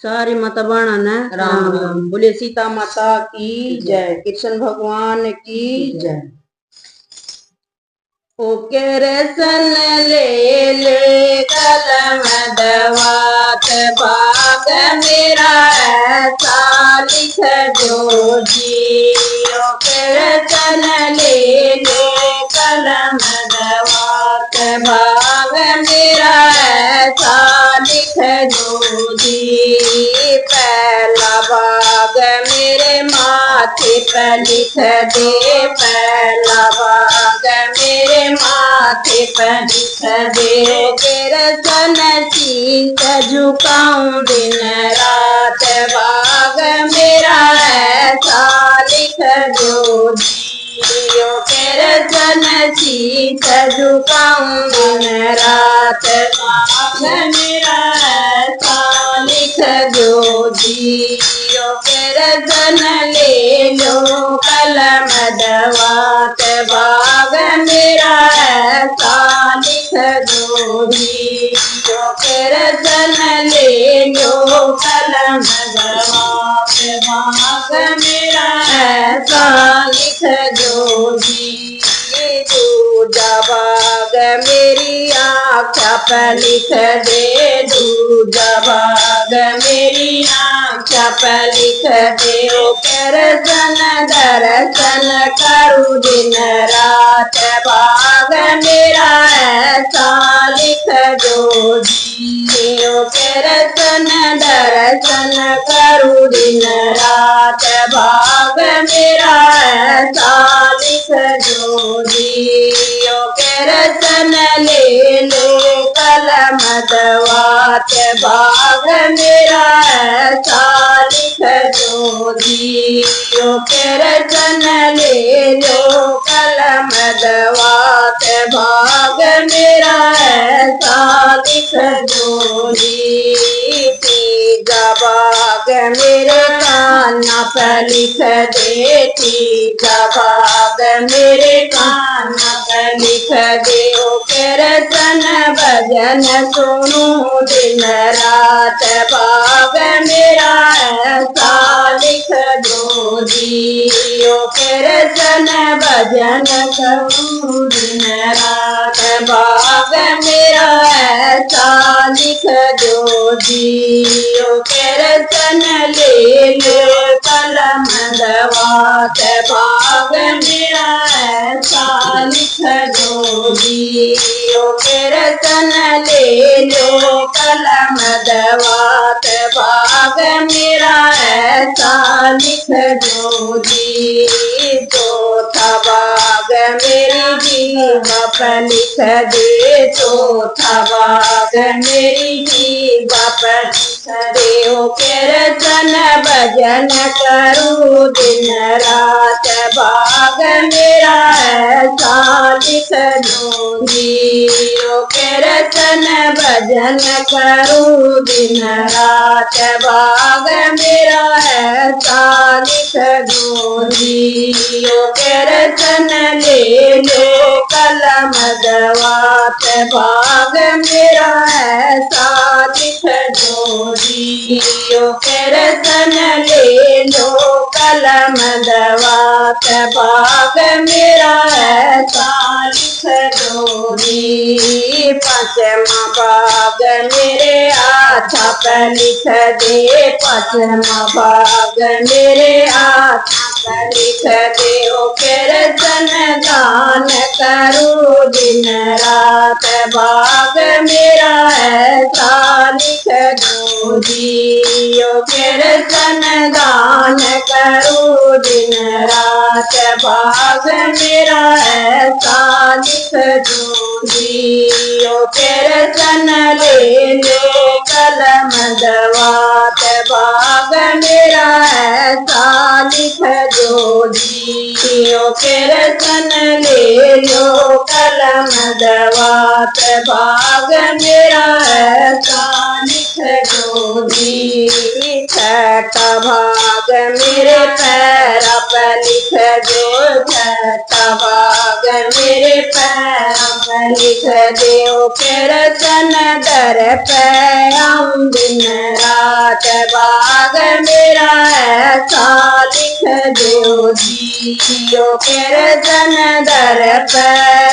सारी माता बाणा ने राम राम। बोले सीता माता की जय, कृष्ण भगवान की जय। ओ केरसन ले ले कलम दवात भाग मेरा ऐसा लिख दो जी। ओ केरसन ले ले कलम दवात भाग मेरा ऐसा लिख दो जी। पहला भाग मेरे माथे पर लिख दे, पहला भाग मेरे माथे पर लिख दे। केरसन शीश झुकाऊं दिन रात भाग मेरा ऐसा लिख दो जी। ओ केरसन शीश झुकाऊं दिन रात भाग मेरा ऐसा लिख दो जी। ओ केरसन ले लो कलम दवात भाग मेरा ऐसा लिख दो जी। ओ केरसन ले लो कलम दवात भाग मेरा ऐसा लिख दो जी। दूजा भाग मेरी आँखों पर लिख दे, दूजा भाग मेरी आँखों पर लिख दे। ओ केरसन दर्शन करूं दिन रात भाग मेरा ऐसा लिख दो जी। ओ केरसन दर्शन करूं दिन रात भाग मेरा ऐसा लिख दो जी। ओ केरसन ले ले कलम दवात भाग मेरा ऐसा लिख दो जी। ओ केरसन ले लो कलम दवात भाग मेरा ऐसा लिख दो जी। तीजा भाग मेरे कान्हा पर लिख दे, तीजा भाग मेरे कान्हा पर लिख दे। ओ केरसन भजन सुनूं दिन रात भाग मेरा ऐसा लिख दो जी। ओ केरसन भजन करूं दिन रात भाग मेरा ऐसा लिख दो जी। ओ केरसन ले लो कलम दवात भाग मेरा ऐसा लिख दो जी। ओ केरसन ले लो कलम दवात भाग मेरा ऐसा लिख दो जी। चौथा भाग मेरी जीवा पर लिख दे, चौथा भाग मेरी जीवा पर लिख दे। ओ केरसन भजन करूं दिन रात भाग मेरा ऐसा लिख दो जी। ओ केरसन भजन करूं दिन रात भाग मेरा ऐसा लिख दो जी। ओ केरसन ले लो कलम दवात भाग मेरा ऐसा लिख दो जी। ओ केरसन ले लो कलम दवात भाग मेरा ऐसा लिख दो जी। पांचवा भाग मेरे आँखों पर लिख दे, पांचवा भाग मेरे आँखों पर लिख दे। ओ केरसन गान करूं दिन रात भाग मेरा ऐसा लिख दो जी। ओ केरसन गान करूं दिन रात भाग मेरा ऐसा लिख दो जी। ओ केरसन ले लो कलम दवात भाग मेरा ऐसा लिख दो जी। ओ केरसन ले लो कलम दवात भाग मेरा ऐसा लिख दो जी। छठा भाग मेरे पैरा पर लिख दो, छठा भाग मेरे पैरा पर लिख दे। ओ केरसन दर पे आऊं दिन रात दवात भाग मेरा ऐसा लिख दो जी। यो कीर्तन दर पे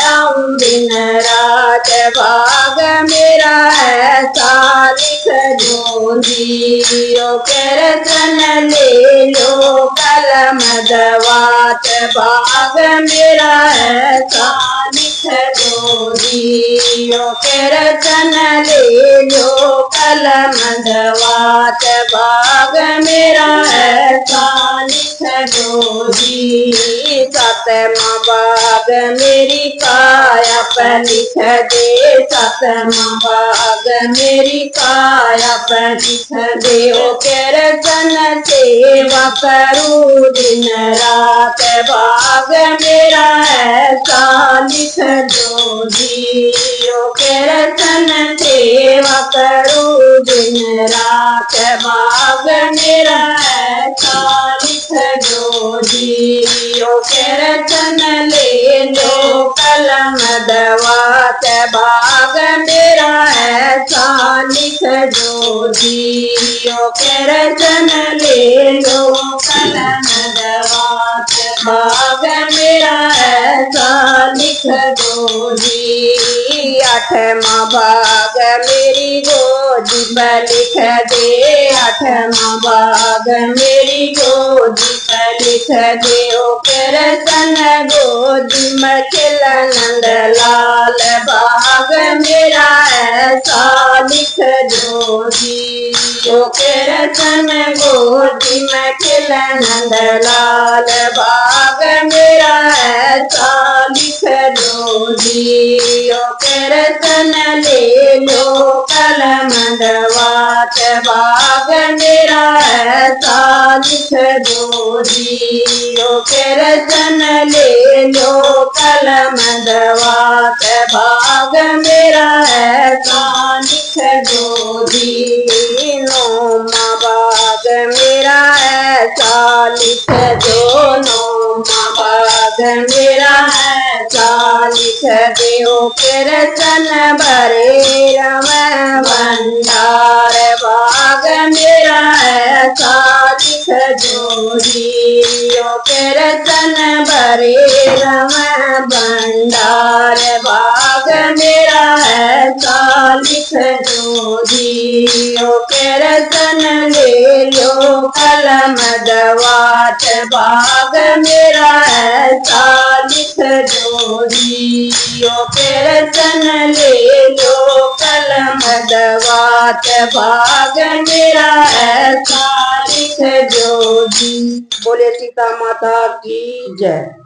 आऊं दिन रात भाग मेरा ऐसा लिख दो जी। यो कीर्तन ले लो कलम दवात भाग मेरा ऐसा लिख दो जी। यो कीर्तन ले लो कलम दवात भाग मेरा ऐसा लिख दो जी। सतमा भाग मेरी काया पर लिख दे। सतमा भाग मेरी काया पर लिख दे। ओ कीर्तन सेवा करूं दिन रात भाग मेरा ऐसा लिख दो जी। ओ कीर्तन सेवा करूं दिन रात भाग मेरा ऐसा लिख दो जी। ओ कीर्तन ले लो कलम दवात भाग मेरा ऐसा लिख दो जी। ओ कीर्तन ले लो कलम दवात भाग मेरा ऐसा लिख दो जी। आठवां भाग मेरी गोदी पर लिख दे। आठवां भाग मेरी गोदी पर लिख दे। ओ कीर्तन गोदी में खिला नंद लाल भाग मेरा ऐसा लिख दो जी। ओ कीर्तन गोदी में खिला नंद लाल भाग मेरा ऐसा लिख दो जी। ओ कीर्तन ले लो कलम दवात भाग मेरा ऐसा लिख दो जी। ओ कीर्तन ले लो कलम दवात भाग मेरा ऐसा लिख दो जी। नौमा भाग मेरा ऐसा लिख दो। नौमा भाग मेरा ऐसा लिख दो। कीर्तन भरे रम भंडार भाग मेरा ऐसा लिख दो जी। ओ कीर्तन भरे रम भंडार भाग मेरा ऐसा लिख दो जी। ओ कीर्तन ले लो कलम दवात भाग मेरा ऐसा लिख दो जी। ओ कीर्तन ले लो कलम दवात भाग मेरा ऐसा लिख दो जी। बोले सीता माता की जय।